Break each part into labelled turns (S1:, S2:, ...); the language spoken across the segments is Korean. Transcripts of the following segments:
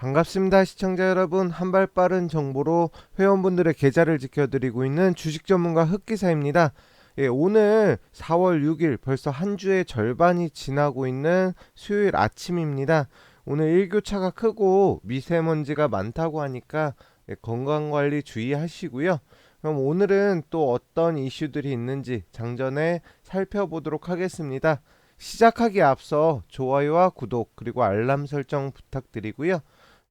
S1: 반갑습니다. 시청자 여러분. 한발 빠른 정보로 회원분들의 계좌를 지켜드리고 있는 주식 전문가 흑기사입니다. 예, 오늘 4월 6일 벌써 한 주의 절반이 지나고 있는 수요일 아침입니다. 오늘 일교차가 크고 미세먼지가 많다고 하니까 건강관리 주의하시고요. 그럼 오늘은 또 어떤 이슈들이 있는지 장전에 살펴보도록 하겠습니다. 시작하기에 앞서 좋아요와 구독 그리고 알람 설정 부탁드리고요.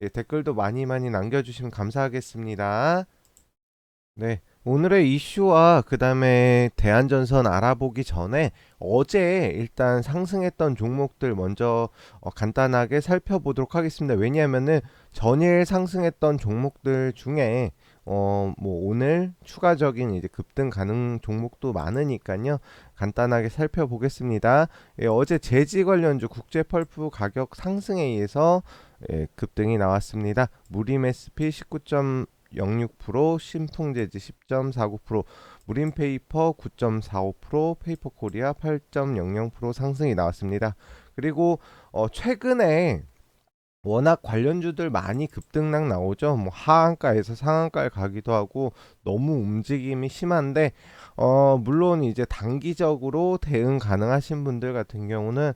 S1: 예, 댓글도 많이 남겨주시면 감사하겠습니다. 네, 오늘의 이슈와 그 다음에 대안전선 알아보기 전에 어제 일단 상승했던 종목들 먼저 간단하게 살펴보도록 하겠습니다. 왜냐하면은 전일 상승했던 종목들 중에 뭐 오늘 추가적인 이제 급등 가능 종목도 많으니까요. 간단하게 살펴보겠습니다. 예, 어제 제지 관련주 국제 펄프 가격 상승에 의해서 급등이 나왔습니다. 무림 SP 19.06%, 신풍재지 10.49%, 무림페이퍼 9.45%, 페이퍼코리아 8.00% 상승이 나왔습니다. 그리고 최근에 워낙 관련주들 많이 급등락 나오죠. 뭐 하한가에서 상한가에 가기도 하고 너무 움직임이 심한데 물론 이제 단기적으로 대응 가능하신 분들 같은 경우는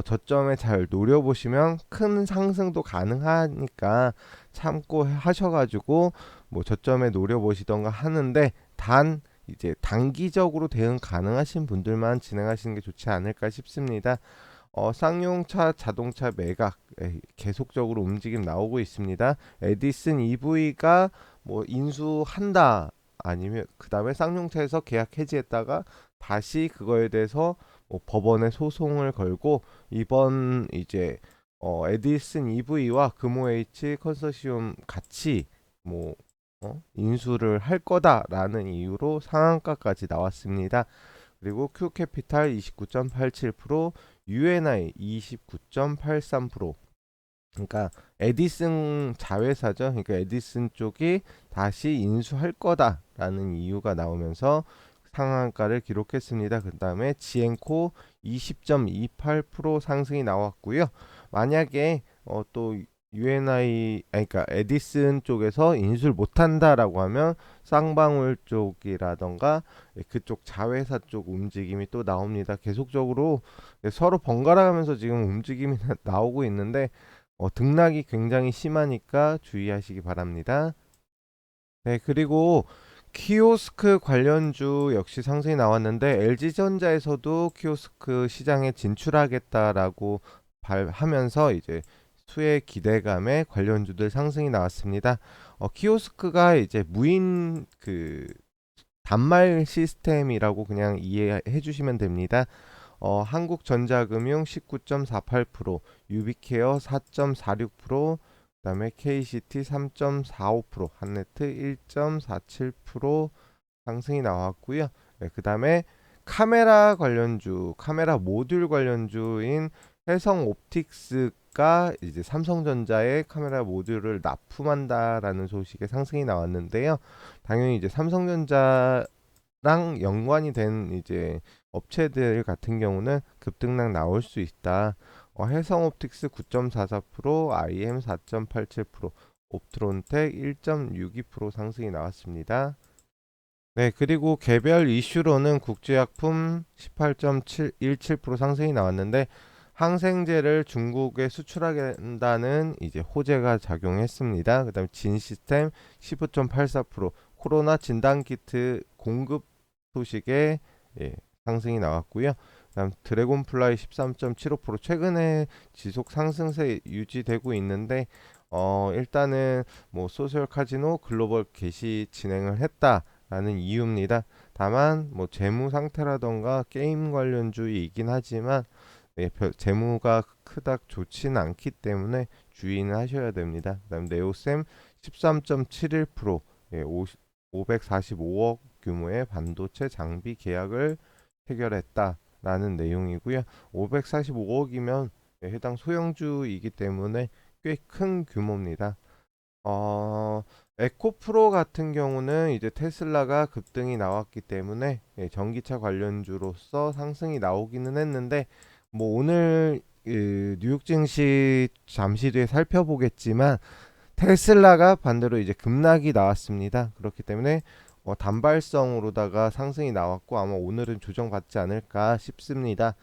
S1: 저점에 잘 노려보시면 큰 상승도 가능하니까 참고 하셔가지고 뭐 저점에 노려보시던가 하는데 단 이제 단기적으로 대응 가능하신 분들만 진행하시는 게 좋지 않을까 싶습니다. 쌍용차 자동차 매각 계속적으로 움직임 나오고 있습니다. 에디슨 EV가 뭐 인수한다 아니면 그 다음에 쌍용차에서 계약 해지했다가 다시 그거에 대해서 뭐 법원에 소송을 걸고 이번 이제 에디슨 EV와 금호H 컨소시엄 같이 뭐 인수를 할 거다라는 이유로 상한가까지 나왔습니다. 그리고 Q캐피탈 29.87%, UNI 29.83%. 그러니까 에디슨 자회사죠. 그러니까 에디슨 쪽이 다시 인수할 거다라는 이유가 나오면서 상한가를 기록했습니다. 그 다음에 지엔코 20.28% 상승이 나왔고요. 만약에 또 UNI 그러니까 에디슨 쪽에서 인수를 못한다라고 하면 쌍방울 쪽이라던가 그쪽 자회사 쪽 움직임이 또 나옵니다. 계속적으로 서로 번갈아가면서 지금 움직임이 나오고 있는데 등락이 굉장히 심하니까 주의하시기 바랍니다. 네, 그리고 키오스크 관련주 역시 상승이 나왔는데 LG전자에서도 키오스크 시장에 진출하겠다라고 하면서 이제 수의 기대감에 관련주들 상승이 나왔습니다. 키오스크가 이제 무인 그 단말 시스템이라고 그냥 이해해 주시면 됩니다. 한국전자금융 19.48%, 유비케어 4.46%, 그다음에 KCT 3.45%, 한네트 1.47% 상승이 나왔고요. 네, 그다음에 카메라 관련주, 카메라 모듈 관련주인 해성 옵틱스가 이제 삼성전자의 카메라 모듈을 납품한다라는 소식에 상승이 나왔는데요. 당연히 이제 삼성전자랑 연관이 된 이제 업체들 같은 경우는 급등락 나올 수 있다. 해성옵틱스 9.44%, IM 4.87%, 옵트론텍 1.62% 상승이 나왔습니다. 네, 그리고 개별 이슈로는 국제약품 18.17% 상승이 나왔는데 항생제를 중국에 수출하겠다는 이제 호재가 작용했습니다. 그다음에 진시스템 15.84%, 코로나 진단키트 공급 소식에 상승이 나왔고요. 그다음 드래곤플라이 13.75% 최근에 지속 상승세 유지되고 있는데 일단은 뭐 소셜 카지노 글로벌 개시 진행을 했다라는 이유입니다. 다만 뭐 재무 상태라던가 게임 관련주이긴 하지만 재무가 그닥 좋지는 않기 때문에 주의는 하셔야 됩니다. 그다음 네오셈 13.71% 545억 규모의 반도체 장비 계약을 체결했다라는 내용이고요. 545억이면 해당 소형주이기 때문에 꽤 큰 규모입니다. 에코프로 같은 경우는 이제 테슬라가 급등이 나왔기 때문에 전기차 관련주로서 상승이 나오기는 했는데 뭐 오늘 뉴욕 증시 잠시 뒤에 살펴보겠지만 테슬라가 반대로 이제 급락이 나왔습니다. 그렇기 때문에 단발성으로다가 상승이 나왔고 아마 오늘은 조정받지 않을까 싶습니다.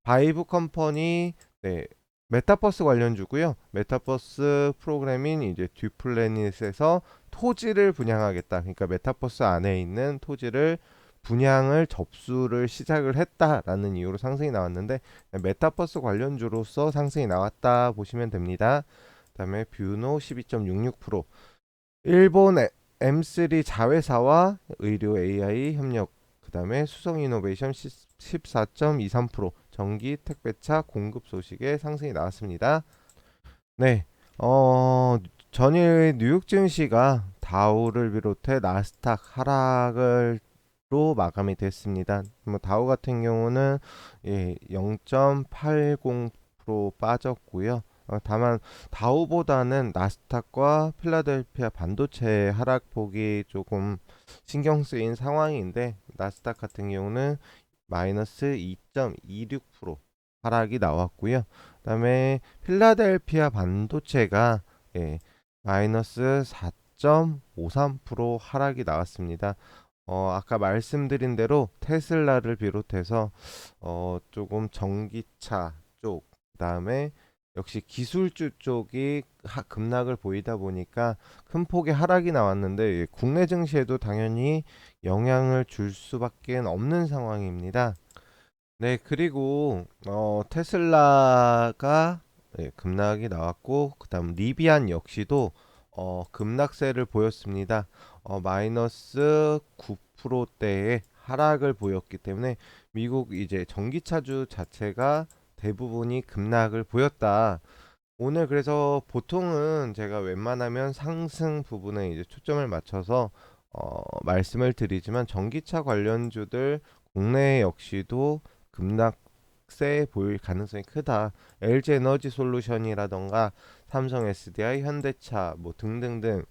S1: 바이브 컴퍼니, 네, 메타버스 관련주고요. 메타버스 프로그래밍 이제 듀플래닛에서 토지를 분양하겠다. 그러니까 메타버스 안에 있는 토지를 분양을 접수를 시작을 했다라는 이유로 상승이 나왔는데 메타버스 관련주로서 상승이 나왔다 보시면 됩니다. 그다음에 뷰노 12.66%, 일본 M3 자회사와 의료 AI 협력, 그다음에 수성 이노베이션 14.23%, 전기 택배차 공급 소식에 상승이 나왔습니다. 네, 전일 뉴욕 증시가 다우를 비롯해 나스닥 하락을 로 마감이 됐습니다. 뭐 다우 같은 경우는 0.80% 빠졌고요. 다만 다우보다는 나스닥과 필라델피아 반도체 하락폭이 조금 신경 쓰인 상황인데 나스닥 같은 경우는 마이너스 2.26% 하락이 나왔고요. 그다음에 필라델피아 반도체가 마이너스 4.53% 하락이 나왔습니다. 아까 말씀드린 대로 테슬라를 비롯해서 조금 전기차 쪽, 그다음에 역시 기술주 쪽이 급락을 보이다 보니까 큰 폭의 하락이 나왔는데 국내 증시에도 당연히 영향을 줄 수밖에 없는 상황입니다. 네, 그리고 테슬라가 급락이 나왔고 그다음 리비안 역시도 급락세를 보였습니다. 마이너스 9%대의 하락을 보였기 때문에 미국 이제 전기차주 자체가 대부분이 급락을 보였다. 오늘 그래서 보통은 제가 웬만하면 상승 부분에 이제 초점을 맞춰서 말씀을 드리지만 전기차 관련주들 국내 역시도 급락세 보일 가능성이 크다. LG 에너지 솔루션이라던가 삼성 SDI, 현대차 뭐 등등등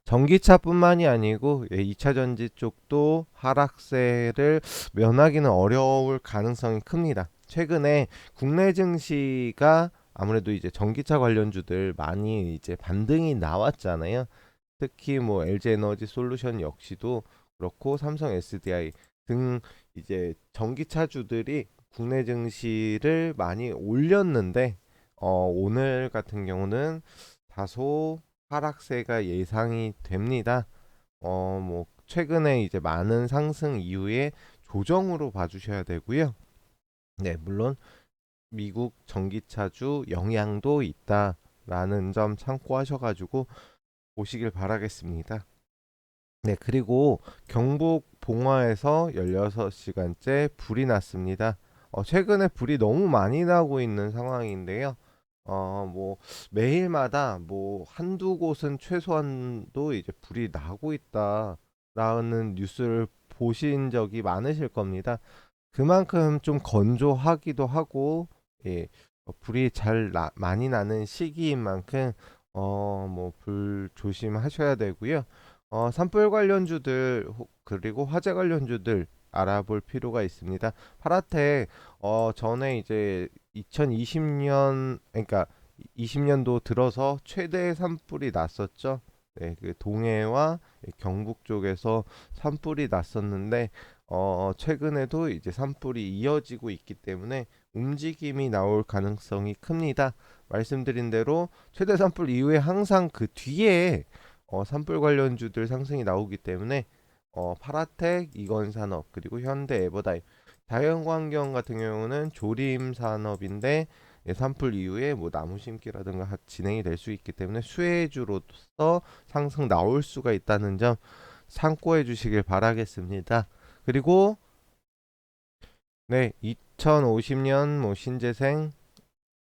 S1: 전기차뿐만이 아니고 2차 전지 쪽도 하락세를 면하기는 어려울 가능성이 큽니다. 최근에 국내 증시가 아무래도 이제 전기차 관련주들 많이 이제 반등이 나왔잖아요. 특히 뭐 LG 에너지 솔루션 역시도 그렇고 삼성 SDI 등 이제 전기차주들이 국내 증시를 많이 올렸는데 오늘 같은 경우는 다소 하락세가 예상이 됩니다. 뭐 최근에 이제 많은 상승 이후에 조정으로 봐주셔야 되고요. 네, 물론 미국 전기차주 영향도 있다라는 점 참고하셔가지고 보시길 바라겠습니다. 네, 그리고 경북 봉화에서 16시간째 불이 났습니다. 최근에 불이 너무 많이 나고 있는 상황인데요. 뭐 매일마다 뭐 한두 곳은 최소한도 이제 불이 나고 있다라는 뉴스를 보신 적이 많으실 겁니다. 그만큼 좀 건조하기도 하고, 예, 불이 많이 나는 시기인 만큼 뭐 불 조심하셔야 되고요. 산불 관련주들 그리고 화재 관련주들 알아볼 필요가 있습니다. 파라텍 전에 이제 2020년 그러니까 20년도 들어서 최대 산불이 났었죠. 네, 그 동해와 경북 쪽에서 산불이 났었는데 최근에도 이제 산불이 이어지고 있기 때문에 움직임이 나올 가능성이 큽니다. 말씀드린 대로 최대 산불 이후에 항상 그 뒤에 산불 관련주들 상승이 나오기 때문에 파라텍, 이건산업 그리고 현대 에버다임, 자연환경 같은 경우는 조림 산업인데 산불 이후에 뭐 나무 심기라든가 진행이 될 수 있기 때문에 수혜주로서 상승 나올 수가 있다는 점 참고해 주시길 바라겠습니다. 그리고 네, 2050년 뭐 신재생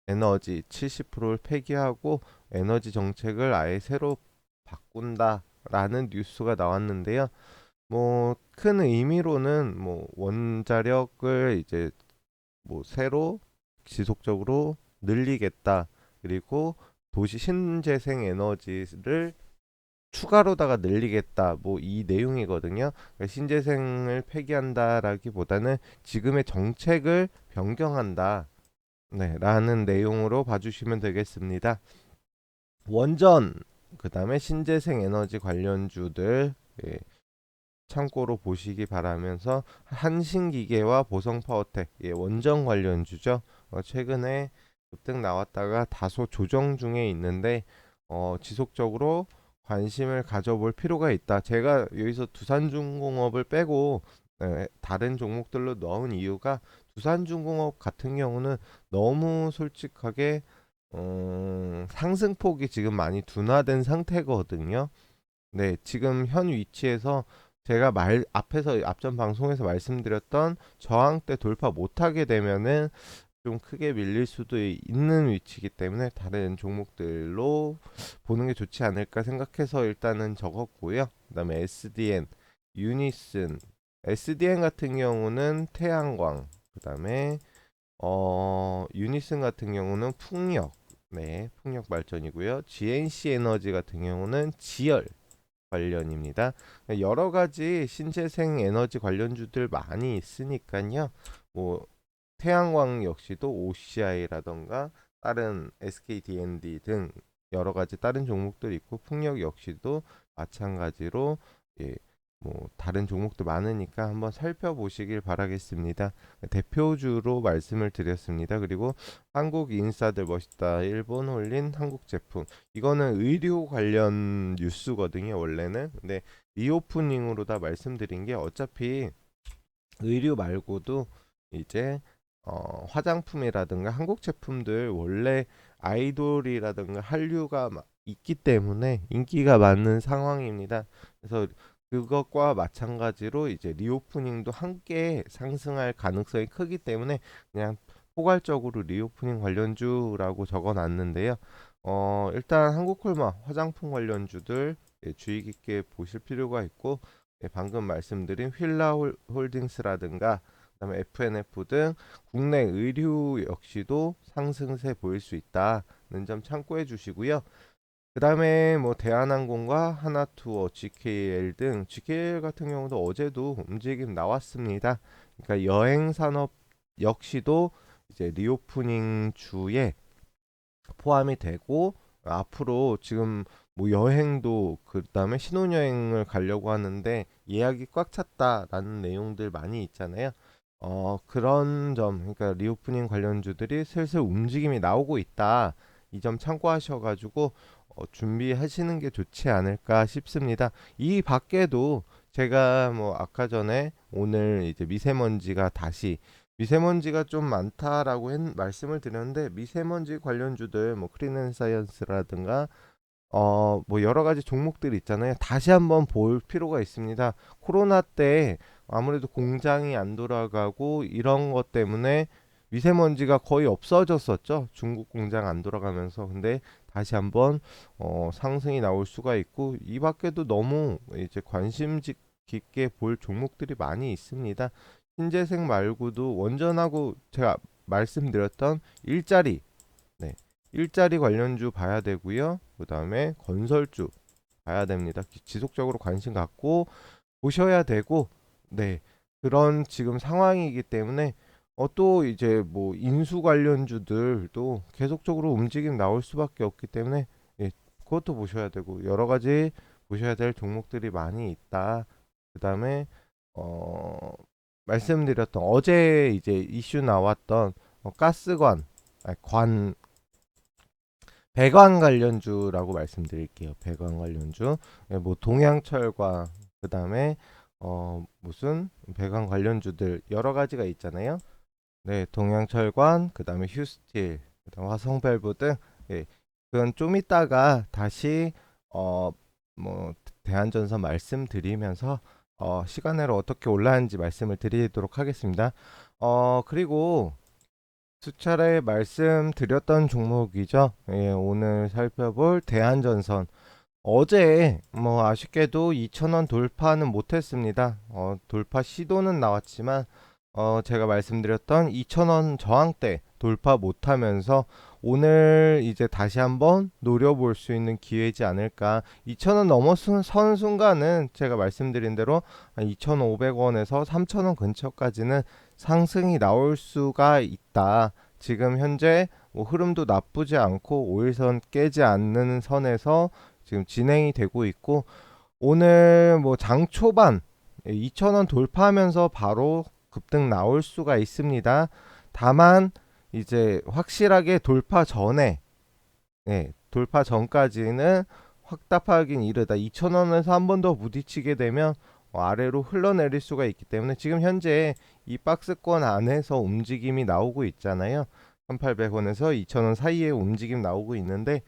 S1: 에너지 70%를 폐기하고 에너지 정책을 아예 새로 바꾼다라는 뉴스가 나왔는데요. 뭐 큰 의미로는 뭐 원자력을 이제 뭐 새로 지속적으로 늘리겠다. 그리고 도시 신재생 에너지를 추가로다가 늘리겠다. 뭐 이 내용이거든요. 그러니까 신재생을 폐기한다라기보다는 지금의 정책을 변경한다. 네, 라는 내용으로 봐주시면 되겠습니다. 원전, 그 다음에 신재생 에너지 관련주들 예, 참고로 보시기 바라면서 한신기계와 보성파워텍 예, 원전 관련주죠. 최근에 급등 나왔다가 다소 조정 중에 있는데 지속적으로 관심을 가져볼 필요가 있다. 제가 여기서 두산중공업을 빼고 다른 종목들로 넣은 이유가 두산중공업 같은 경우는 너무 솔직하게 상승폭이 지금 많이 둔화된 상태거든요. 네, 지금 현 위치에서 제가 앞에서 앞전 방송에서 말씀드렸던 저항대 돌파 못하게 되면은 좀 크게 밀릴 수도 있는 위치이기 때문에 다른 종목들로 보는 게 좋지 않을까 생각해서 일단은 적었고요. 그다음에 SDN, 유니슨, SDN 같은 경우는 태양광, 그다음에 유니슨 같은 경우는 풍력, 네, 풍력 발전이고요. GNC 에너지 같은 경우는 지열 관련입니다. 여러 가지 신재생 에너지 관련주들 많이 있으니까요. 뭐 태양광 역시도 OCI라던가 다른 SKDND 등 여러 가지 다른 종목들 있고 풍력 역시도 마찬가지로 예, 뭐 다른 종목도 많으니까 한번 살펴보시길 바라겠습니다. 대표주로 말씀을 드렸습니다. 그리고 한국 인싸들 멋있다. 일본 홀린 한국 제품. 이거는 의료 관련 뉴스거든요. 원래는. 근데 리오프닝으로 다 말씀드린 게 어차피 의류 말고도 이제 화장품이라든가 한국 제품들 원래 아이돌이라든가 한류가 있기 때문에 인기가 많은 상황입니다. 그래서 그것과 마찬가지로 이제 리오프닝도 함께 상승할 가능성이 크기 때문에 그냥 포괄적으로 리오프닝 관련주라고 적어놨는데요. 일단 한국콜마 화장품 관련주들 주의 깊게 보실 필요가 있고 방금 말씀드린 휠라홀딩스라든가 그다음에 FNF 등 국내 의류 역시도 상승세 보일 수 있다는 점 참고해 주시고요. 그다음에 뭐 대한항공과 하나투어, GKL 등 GKL 같은 경우도 어제도 움직임 나왔습니다. 그러니까 여행 산업 역시도 이제 리오프닝 주에 포함이 되고 앞으로 지금 뭐 여행도 그다음에 신혼여행을 가려고 하는데 예약이 꽉 찼다라는 내용들 많이 있잖아요. 그런 점 그러니까 리오프닝 관련주들이 슬슬 움직임이 나오고 있다. 이 점 참고하셔가지고 준비하시는 게 좋지 않을까 싶습니다. 이 밖에도 제가 뭐 아까 전에 오늘 이제 미세먼지가 좀 많다라고 말씀을 드렸는데 미세먼지 관련주들 뭐 크린앤사이언스라든가 뭐 여러 가지 종목들 있잖아요. 다시 한번 볼 필요가 있습니다. 코로나 때 아무래도 공장이 안 돌아가고 이런 것 때문에 미세먼지가 거의 없어졌었죠. 중국 공장 안 돌아가면서. 근데 다시 한번 상승이 나올 수가 있고 이 밖에도 너무 이제 깊게 볼 종목들이 많이 있습니다. 신재생 말고도 원전하고 제가 말씀드렸던 일자리, 네, 일자리 관련주 봐야 되고요. 그 다음에 건설주 봐야 됩니다. 지속적으로 관심 갖고 보셔야 되고, 네, 그런 지금 상황이기 때문에 또 이제 뭐 인수 관련주들도 계속적으로 움직임 나올 수밖에 없기 때문에 예, 그것도 보셔야 되고 여러 가지 보셔야 될 종목들이 많이 있다. 그 다음에 어, 말씀드렸던 어제 이제 이슈 나왔던 가스관, 관 배관 관련주라고 말씀드릴게요. 배관 관련주, 뭐 동양철과 그 다음에 무슨 배관 관련주들 여러 가지가 있잖아요. 네, 동양철관, 그 다음에 휴스틸, 그다음 화성밸브 등, 예, 그건 좀 이따가 다시 뭐 대한전선 말씀드리면서 시간으로 어떻게 올라가는지 말씀을 드리도록 하겠습니다. 그리고 수차례 말씀드렸던 종목이죠. 예, 오늘 살펴볼 대한전선. 어제 뭐 아쉽게도 2,000원 돌파는 못했습니다. 돌파 시도는 나왔지만 제가 말씀드렸던 2,000원 저항대 돌파 못하면서 오늘 이제 다시 한번 노려볼 수 있는 기회지 않을까. 2,000원 넘어선 순간은 제가 말씀드린 대로 2,500원에서 3,000원 근처까지는 상승이 나올 수가 있다. 지금 현재 뭐 흐름도 나쁘지 않고 5일선 깨지 않는 선에서 지금 진행이 되고 있고, 오늘 뭐 장 초반 2,000원 돌파하면서 바로 급등 나올 수가 있습니다. 다만 이제 확실하게 돌파 전에, 돌파 전까지는 확답하긴 이르다. 2,000원에서 한 번 더 부딪히게 되면 아래로 흘러내릴 수가 있기 때문에 지금 현재 이 박스권 안에서 움직임이 나오고 있잖아요. 1,800원에서 2,000원 사이에 움직임 나오고 있는데,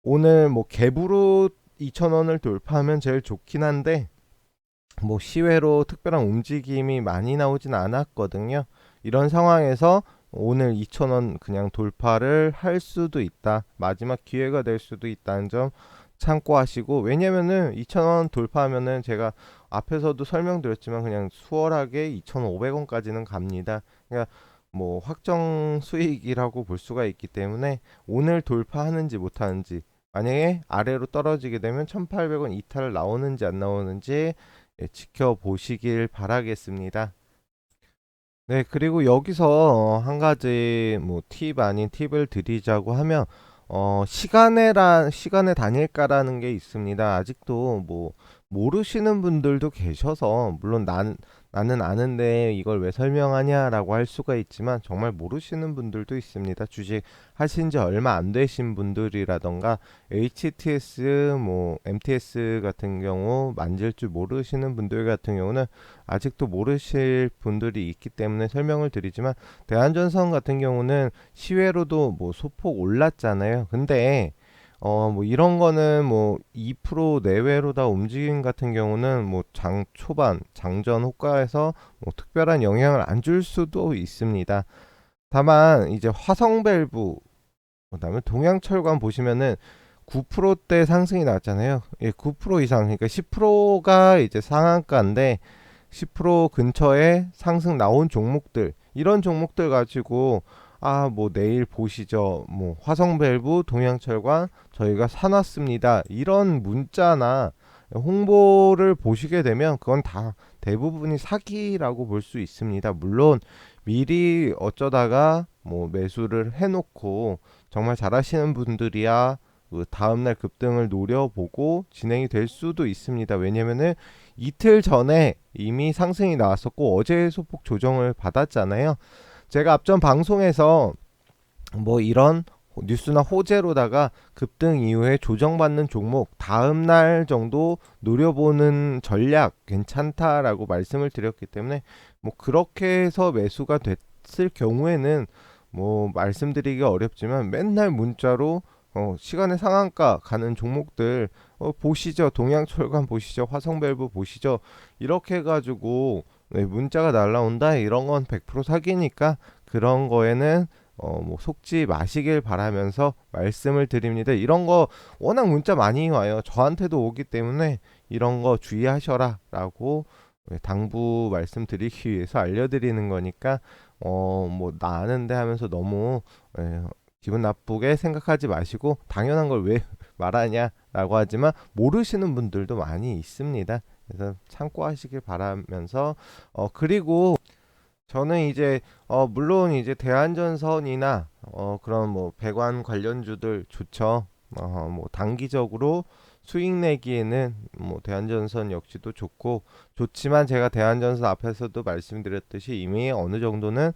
S1: 오늘 뭐 갭으로 2,000원을 돌파하면 제일 좋긴 한데 뭐 시외로 특별한 움직임이 많이 나오진 않았거든요. 이런 상황에서 오늘 2,000원 그냥 돌파를 할 수도 있다. 마지막 기회가 될 수도 있다는 점 참고하시고, 왜냐면은 2,000원 돌파하면은 제가 앞에서도 설명드렸지만 그냥 수월하게 2,500원까지는 갑니다. 그러니까 뭐 확정 수익이라고 볼 수가 있기 때문에 오늘 돌파하는지 못하는지, 만약에 아래로 떨어지게 되면 1,800원 이탈 나오는지 안 나오는지 지켜보시길 바라겠습니다. 네, 그리고 여기서 한 가지 뭐 팁 아닌 팁을 드리자고 하면, 시간에 다닐까라는 게 있습니다. 아직도 뭐 모르시는 분들도 계셔서, 물론 나는 아는데 이걸 왜 설명하냐라고 할 수가 있지만 정말 모르시는 분들도 있습니다. 주식 하신 지 얼마 안 되신 분들이라던가 HTS 뭐 MTS 같은 경우 만질 줄 모르시는 분들 같은 경우는 아직도 모르실 분들이 있기 때문에 설명을 드리지만, 대한전선 같은 경우는 시외로도 뭐 소폭 올랐잖아요. 근데 뭐 이런 거는 뭐 2% 내외로 다 움직임 같은 경우는 뭐 장 초반 장전 호가에서 뭐 특별한 영향을 안 줄 수도 있습니다. 다만 이제 화성 밸브, 그다음에 동양철관 보시면은 9%대 상승이 나왔잖아요. 예, 9% 이상, 그러니까 10%가 이제 상한가인데 10% 근처에 상승 나온 종목들, 이런 종목들 가지고 뭐 내일 보시죠, 뭐 화성 밸브 동양철관 저희가 사놨습니다, 이런 문자나 홍보를 보시게 되면 그건 다 대부분이 사기라고 볼 수 있습니다. 물론 미리 어쩌다가 뭐 매수를 해놓고 정말 잘하시는 분들이야 그 다음날 급등을 노려보고 진행이 될 수도 있습니다. 왜냐면은 이틀 전에 이미 상승이 나왔었고 어제 소폭 조정을 받았잖아요. 제가 앞전 방송에서 뭐 이런 뉴스나 호재로다가 급등 이후에 조정받는 종목 다음날 정도 노려보는 전략 괜찮다라고 말씀을 드렸기 때문에, 뭐 그렇게 해서 매수가 됐을 경우에는 뭐 말씀드리기가 어렵지만 맨날 문자로 시간의 상한가 가는 종목들 보시죠, 동양철관 보시죠, 화성밸브 보시죠, 이렇게 해가지고 문자가 날라온다, 이런 건 100% 사기니까 그런 거에는 뭐 속지 마시길 바라면서 말씀을 드립니다. 이런 거 워낙 문자 많이 와요. 저한테도 오기 때문에 이런 거 주의하셔라 라고 당부 말씀드리기 위해서 알려드리는 거니까 뭐 나 아는데 하면서 너무 기분 나쁘게 생각하지 마시고, 당연한 걸 왜 말하냐 라고 하지만 모르시는 분들도 많이 있습니다. 그래서 참고하시길 바라면서, 그리고 저는 이제 물론 이제 대한전선이나 그런 뭐 배관 관련주들 좋죠. 뭐 단기적으로 수익 내기에는 뭐 대한전선 역시도 좋지만, 제가 대한전선 앞에서도 말씀드렸듯이 이미 어느 정도는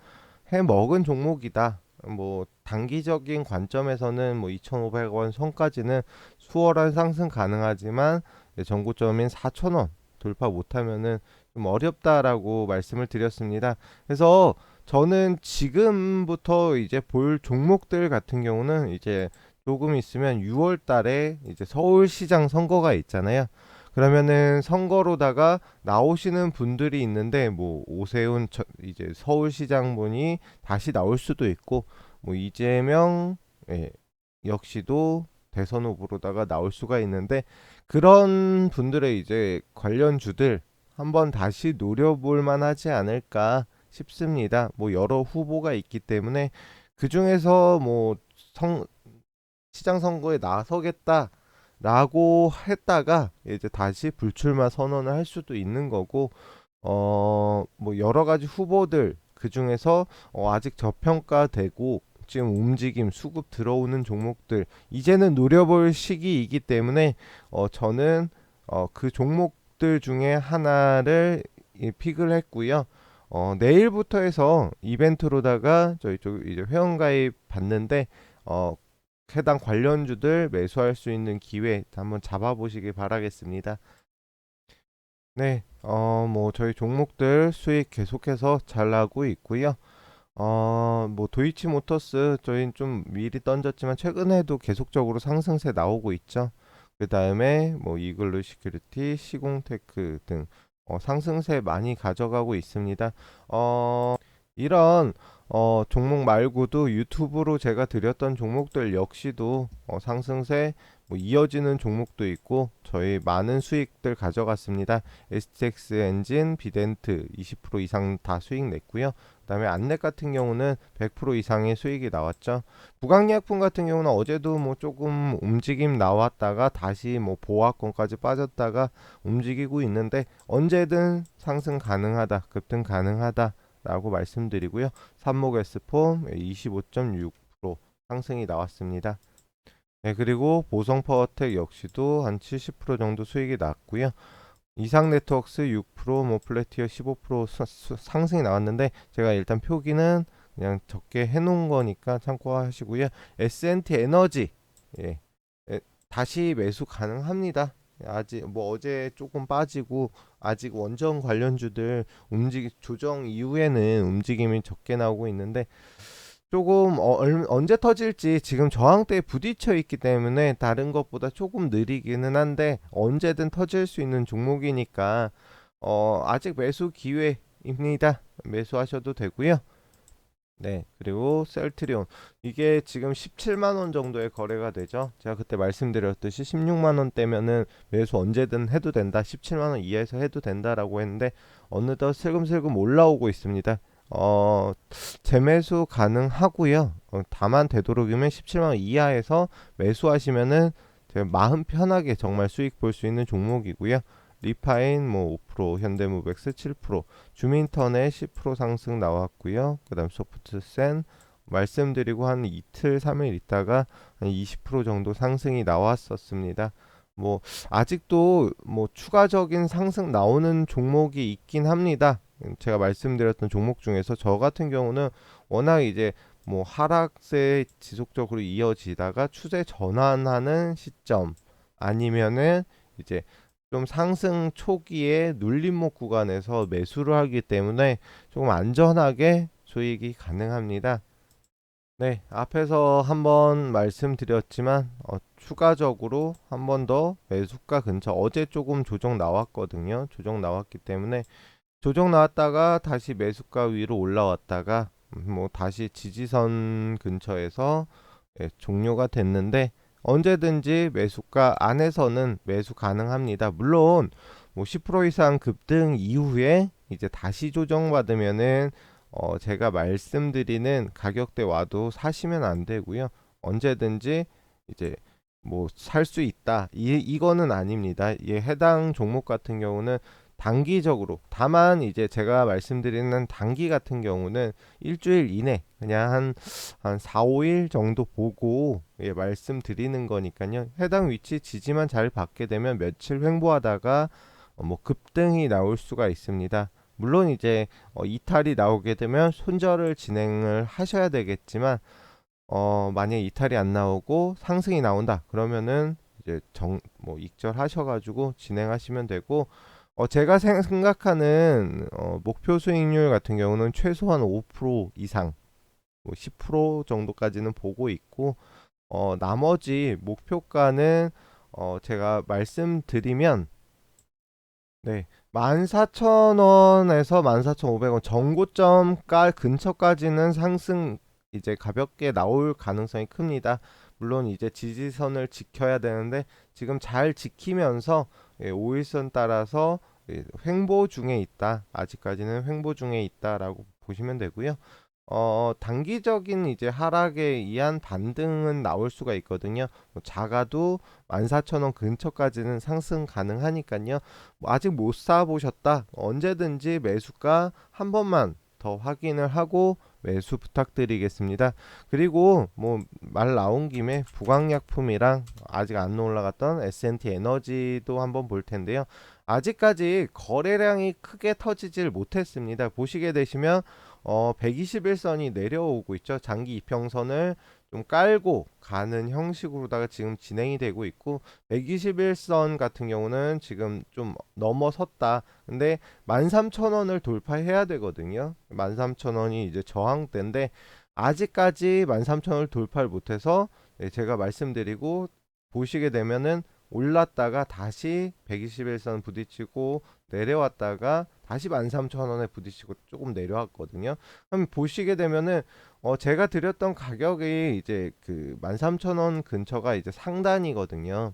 S1: 해 먹은 종목이다. 뭐 단기적인 관점에서는 뭐 2,500원 선까지는 수월한 상승 가능하지만 전고점인 4,000원 돌파 못하면은 좀 어렵다라고 말씀을 드렸습니다. 그래서 저는 지금부터 이제 볼 종목들 같은 경우는 이제 조금 있으면 6월 달에 이제 서울시장 선거가 있잖아요. 그러면은 선거로다가 나오시는 분들이 있는데, 뭐 오세훈 이제 서울시장 분이 다시 나올 수도 있고, 뭐 이재명 역시도 대선 후보로다가 나올 수가 있는데, 그런 분들의 이제 관련주들 한번 다시 노려볼 만하지 않을까 싶습니다. 뭐 여러 후보가 있기 때문에 그 중에서 뭐 시장 선거에 나서겠다라고 했다가 이제 다시 불출마 선언을 할 수도 있는 거고, 뭐 여러 가지 후보들 그 중에서 아직 저평가되고 지금 움직임, 수급 들어오는 종목들 이제는 노려볼 시기이기 때문에 저는 그 종목들 중에 하나를 픽을 했고요. 내일부터 해서 이벤트로다가 저희 쪽 이제 회원가입 받는데 해당 관련주들 매수할 수 있는 기회 한번 잡아보시길 바라겠습니다. 네, 뭐 저희 종목들 수익 계속해서 잘 나고 있고요. 뭐 도이치모터스 저희는 좀 미리 던졌지만 최근에도 계속적으로 상승세 나오고 있죠. 그 다음에 뭐 이글루 시큐리티, 시공테크 등 상승세 많이 가져가고 있습니다. 이런 종목 말고도 유튜브로 제가 드렸던 종목들 역시도 상승세 뭐 이어지는 종목도 있고 저희 많은 수익들 가져갔습니다. STX 엔진, 비덴트 20% 이상 다 수익 냈고요. 그다음에 안넷 같은 경우는 100% 이상의 수익이 나왔죠. 부강약품 같은 경우는 어제도 뭐 조금 움직임 나왔다가 다시 뭐 보합권까지 빠졌다가 움직이고 있는데 언제든 상승 가능하다, 급등 가능하다 라고 말씀드리고요. 삼목에스폼 25.6% 상승이 나왔습니다. 네, 그리고 보성파워텍 역시도 한 70% 정도 수익이 났고요. 이상네트워크스 6%, 뭐 플래티어 15% 상승이 나왔는데 제가 일단 표기는 그냥 적게 해놓은 거니까 참고하시고요. S&T 에너지 예, 다시 매수 가능합니다. 아직 뭐 어제 조금 빠지고 아직 원전 관련주들 조정 이후에는 움직임이 적게 나오고 있는데 조금 언제 터질지 지금 저항대에 부딪혀 있기 때문에 다른 것보다 조금 느리기는 한데 언제든 터질 수 있는 종목이니까 아직 매수 기회입니다. 매수하셔도 되고요. 네, 그리고 셀트리온 이게 지금 17만원 정도의 거래가 되죠. 제가 그때 말씀드렸듯이 16만원대면은 매수 언제든 해도 된다, 17만원 이하에서 해도 된다라고 했는데 어느덧 슬금슬금 올라오고 있습니다. 재매수 가능하고요. 다만 되도록이면 17만원 이하에서 매수하시면은 마음 편하게 정말 수익 볼 수 있는 종목이고요. 리파인 뭐 5%, 현대무백스 7%, 주민턴에 10% 상승 나왔고요. 그다음 소프트센 말씀드리고 한 이틀 3일 있다가 한 20% 정도 상승이 나왔었습니다. 뭐 아직도 뭐 추가적인 상승 나오는 종목이 있긴 합니다. 제가 말씀드렸던 종목 중에서 저 같은 경우는 워낙 이제 뭐 하락세 지속적으로 이어지다가 추세 전환하는 시점 아니면은 이제 좀 상승 초기에 눌림목 구간에서 매수를 하기 때문에 조금 안전하게 수익이 가능합니다. 네, 앞에서 한번 말씀드렸지만 추가적으로 한 번 더 매수가 근처 어제 조금 조정 나왔거든요. 조정 나왔기 때문에 조정 나왔다가 다시 매수가 위로 올라왔다가 뭐 다시 지지선 근처에서 종료가 됐는데 언제든지 매수가 안에서는 매수 가능합니다. 물론 뭐 10% 이상 급등 이후에 이제 다시 조정받으면은 제가 말씀드리는 가격대 와도 사시면 안 되고요. 언제든지 이제 뭐 살 수 있다. 이거는 아닙니다. 해당 종목 같은 경우는 단기적으로 다만 이제 제가 말씀드리는 단기 같은 경우는 일주일 이내 그냥 한 4, 5일 정도 보고 말씀드리는 거니까요. 해당 위치 지지만 잘 받게 되면 며칠 횡보하다가 뭐 급등이 나올 수가 있습니다. 물론 이제 이탈이 나오게 되면 손절을 진행을 하셔야 되겠지만 만약에 이탈이 안 나오고 상승이 나온다 그러면은 이제 뭐 익절하셔가지고 진행하시면 되고 제가 생각하는 목표 수익률 같은 경우는 최소한 5% 이상, 뭐 10% 정도까지는 보고 있고, 나머지 목표가는 제가 말씀드리면, 네, 14,000원에서 14,500원 정고점 근처까지는 상승 이제 가볍게 나올 가능성이 큽니다. 물론 이제 지지선을 지켜야 되는데 지금 잘 지키면서 5일선 따라서 횡보 중에 있다. 아직까지는 횡보 중에 있다라고 보시면 되고요. 단기적인 이제 하락에 의한 반등은 나올 수가 있거든요. 뭐 작아도 14,000원 근처까지는 상승 가능하니까요. 뭐 아직 못 사보셨다. 언제든지 매수가 한 번만 더 확인을 하고 매수 부탁드리겠습니다. 그리고 뭐 말 나온 김에 부강약품이랑 아직 안 올라갔던 S&T 에너지도 한번 볼 텐데요. 아직까지 거래량이 크게 터지질 못했습니다. 보시게 되시면 121선이 내려오고 있죠. 장기 이평선을 좀 깔고 가는 형식으로다가 지금 진행이 되고 있고, 121선 같은 경우는 지금 좀 넘어섰다. 근데 13,000원을 돌파해야 되거든요. 13,000원이 이제 저항대인데 아직까지 13,000원을 돌파를 못해서, 제가 말씀드리고 보시게 되면은 올랐다가 다시 121선 부딪히고 내려왔다가 다시 13,000원에 부딪히고 조금 내려왔거든요. 그럼 보시게 되면은 제가 드렸던 가격이 이제 그 13,000원 근처가 이제 상단이거든요.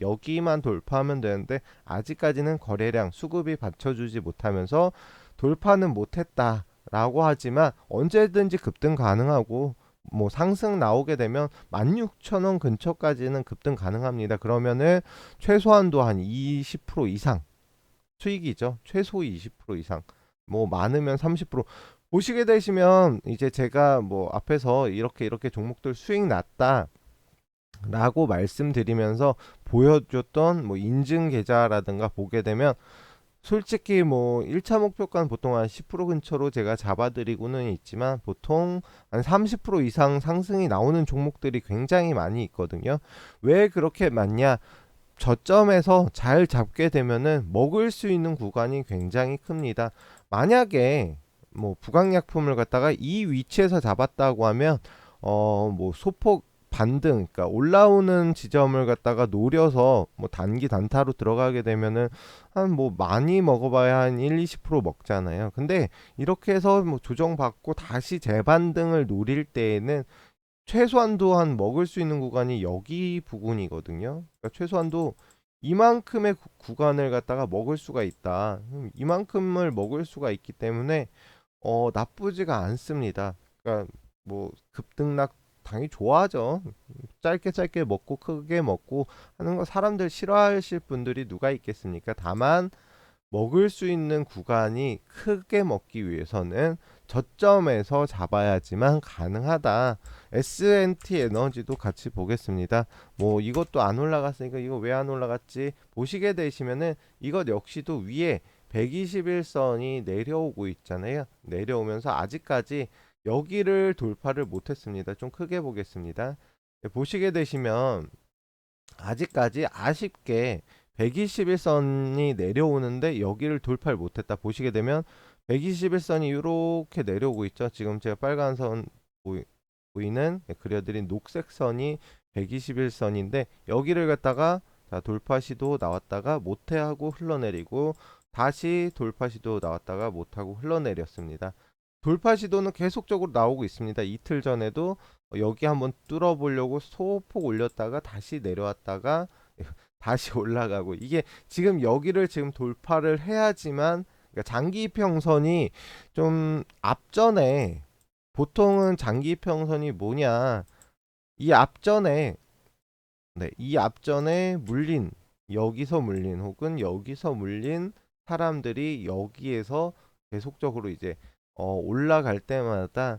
S1: 여기만 돌파하면 되는데 아직까지는 거래량 수급이 받쳐주지 못하면서 돌파는 못했다라고 하지만 언제든지 급등 가능하고, 뭐 상승 나오게 되면 16,000원 근처까지는 급등 가능합니다. 그러면은 최소한도 한 20% 이상 수익이죠. 최소 20% 이상. 뭐 많으면 30%. 보시게 되시면 이제 제가 뭐 앞에서 이렇게 종목들 수익 났다 라고 말씀드리면서 보여줬던 뭐 인증 계좌라든가 보게 되면, 솔직히 뭐 1차 목표가는 보통 한 10% 근처로 제가 잡아드리고는 있지만 보통 한 30% 이상 상승이 나오는 종목들이 굉장히 많이 있거든요. 왜 그렇게 많냐? 저점에서 잘 잡게 되면은 먹을 수 있는 구간이 굉장히 큽니다. 만약에 뭐 부강약품을 갖다가 이 위치에서 잡았다고 하면 뭐 소폭 반등, 그러니까 올라오는 지점을 갖다가 노려서 뭐 단기 단타로 들어가게 되면은 한 뭐 많이 먹어봐야 한 1, 20% 먹잖아요. 근데 이렇게 해서 뭐 조정받고 다시 재반등을 노릴 때에는 최소한도 한 먹을 수 있는 구간이 여기 부근이거든요. 그러니까 최소한도 이만큼의 구간을 갖다가 먹을 수가 있다. 이만큼을 먹을 수가 있기 때문에 나쁘지가 않습니다. 그러니까 뭐 급등락 당연히 좋아하죠. 짧게 짧게 먹고 크게 먹고 하는 거 사람들 싫어하실 분들이 누가 있겠습니까? 다만 먹을 수 있는 구간이 크게 먹기 위해서는 저점에서 잡아야지만 가능하다. S&T 에너지도 같이 보겠습니다. 뭐 이것도 안 올라갔으니까 이거 왜 안 올라갔지? 보시게 되시면은 이것 역시도 위에 121선이 내려오고 있잖아요. 내려오면서 아직까지 여기를 돌파를 못했습니다. 좀 크게 보겠습니다. 보시게 되시면 아직까지 아쉽게 121선이 내려오는데 여기를 돌파를 못했다. 보시게 되면 121선이 이렇게 내려오고 있죠. 지금 제가 빨간 선 보이는 그려드린 녹색 선이 121선인데 여기를 갖다가 자, 돌파 시도 나왔다가 못해하고 흘러내리고 다시 돌파 시도 나왔다가 못하고 흘러내렸습니다. 돌파 시도는 계속적으로 나오고 있습니다. 이틀 전에도 여기 한번 뚫어보려고 소폭 올렸다가 다시 내려왔다가 다시 올라가고, 이게 지금 여기를 지금 돌파를 해야지만, 그러니까 장기 평선이 좀 앞전에, 보통은 장기 평선이 뭐냐, 이 앞전에, 네, 이 앞전에 물린, 여기서 물린 혹은 여기서 물린 사람들이 여기에서 계속적으로 이제 올라갈 때마다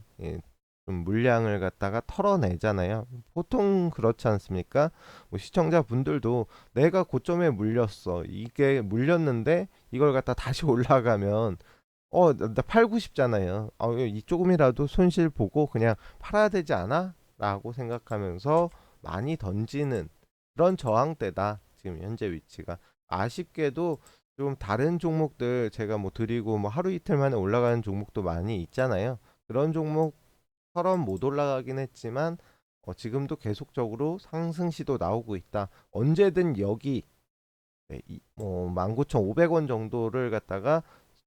S1: 좀 물량을 갖다가 털어내잖아요. 보통 그렇지 않습니까? 뭐 시청자분들도 내가 고점에 물렸어. 이게 물렸는데 이걸 갖다 다시 올라가면 나 팔고 싶잖아요. 이 조금이라도 손실 보고 그냥 팔아야 되지 않아? 라고 생각하면서 많이 던지는 그런 저항대다. 지금 현재 위치가. 아쉽게도 좀 다른 종목들 제가 뭐 드리고 뭐 하루 이틀 만에 올라가는 종목도 많이 있잖아요. 그런 종목처럼 못 올라가긴 했지만 지금도 계속적으로 상승 시도 나오고 있다. 언제든 여기 뭐 19,500원 정도를 갖다가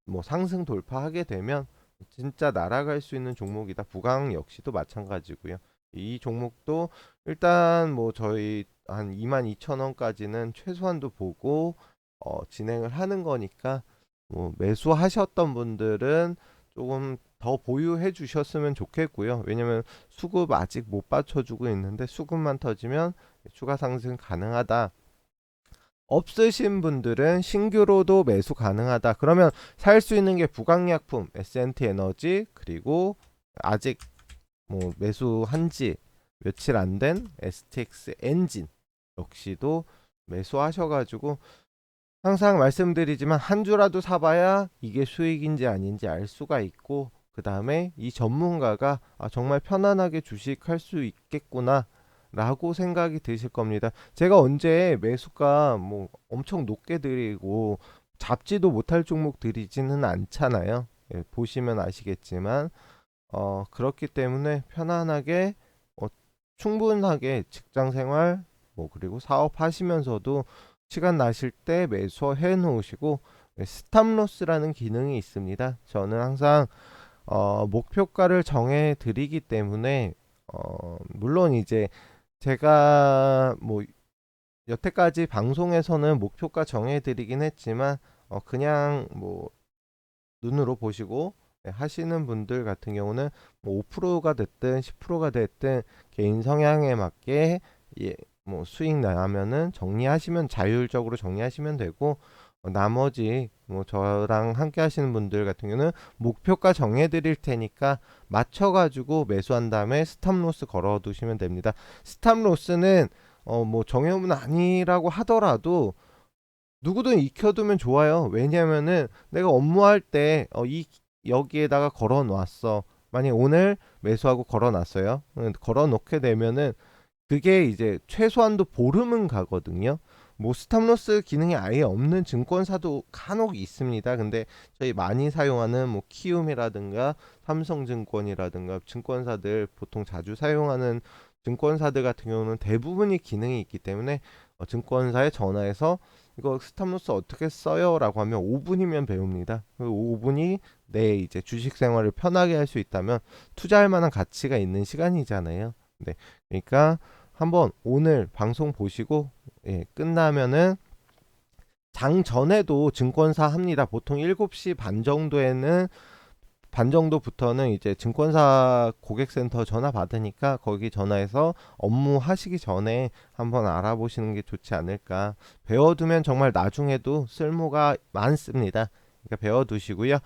S1: 뭐 상승 돌파하게 되면 진짜 날아갈 수 있는 종목이다. 부강 역시도 마찬가지고요. 이 종목도 일단 뭐 저희 한 22,000원까지는 최소한도 보고 진행을 하는 거니까, 뭐 매수하셨던 분들은 조금 더 보유해 주셨으면 좋겠고요. 왜냐면 수급 아직 못 받쳐주고 있는데 수급만 터지면 추가 상승 가능하다. 없으신 분들은 신규로도 매수 가능하다. 그러면 살 수 있는 게 부강약품, S&T 에너지, 그리고 아직 뭐 매수한 지 며칠 안 된 STX 엔진 역시도 매수하셔가지고 항상 말씀드리지만 한 주라도 사봐야 이게 수익인지 아닌지 알 수가 있고, 그 다음에 이 전문가가 정말 편안하게 주식할 수 있겠구나 라고 생각이 드실 겁니다. 제가 언제 매수가 뭐 엄청 높게 드리고 잡지도 못할 종목 드리지는 않잖아요. 예, 보시면 아시겠지만 그렇기 때문에 편안하게 충분하게 직장 생활 뭐 그리고 사업 하시면서도 시간 나실 때 매수해 놓으시고, 스탑로스라는 기능이 있습니다. 저는 항상 목표가를 정해 드리기 때문에 물론 이제 제가 뭐 여태까지 방송에서는 목표가 정해 드리긴 했지만 그냥 뭐 눈으로 보시고 하시는 분들 같은 경우는 뭐 5%가 됐든 10%가 됐든 개인 성향에 맞게 뭐 수익 나면은 정리하시면 자율적으로 정리하시면 되고, 나머지 뭐 저랑 함께 하시는 분들 같은 경우는 목표가 정해 드릴 테니까 맞춰 가지고 매수한 다음에 스탑로스 걸어 두시면 됩니다. 스탑로스는 뭐 정해오면 아니라고 하더라도 누구든 익혀두면 좋아요. 왜냐면은 내가 업무할 때 이 여기에다가 걸어 놨어. 만약 오늘 매수하고 걸어 놨어요. 걸어 놓게 되면은 그게 이제 최소한도 보름은 가거든요. 뭐 스탑로스 기능이 아예 없는 증권사도 간혹 있습니다. 근데 저희 많이 사용하는 뭐 키움이라든가 삼성증권이라든가 증권사들 보통 자주 사용하는 증권사들 같은 경우는 대부분이 기능이 있기 때문에 증권사에 전화해서 이거 스탑로스 어떻게 써요? 라고 하면 5분이면 배웁니다. 그 5분이 내 이제 주식 생활을 편하게 할 수 있다면 투자할 만한 가치가 있는 시간이잖아요. 네. 그러니까 한번 오늘 방송 보시고 끝나면은 장 전에도 증권사 합니다. 보통 7시 반 정도부터는 이제 증권사 고객센터 전화 받으니까 거기 전화해서 업무 하시기 전에 한번 알아보시는 게 좋지 않을까. 배워두면 정말 나중에도 쓸모가 많습니다. 그러니까 배워두시고요.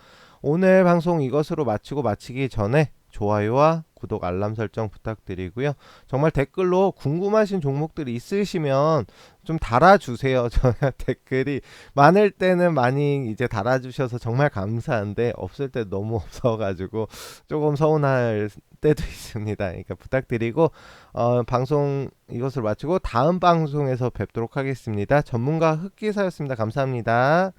S1: 오늘 방송 이것으로 마치기 전에 좋아요와 구독 알람 설정 부탁드리고요. 정말 댓글로 궁금하신 종목들이 있으시면 좀 달아주세요. 저 댓글이 많을 때는 많이 이제 달아주셔서 정말 감사한데 없을 때 너무 없어가지고 조금 서운할 때도 있습니다. 그러니까 부탁드리고 방송 이것을 마치고 다음 방송에서 뵙도록 하겠습니다. 전문가 흑기사였습니다. 감사합니다.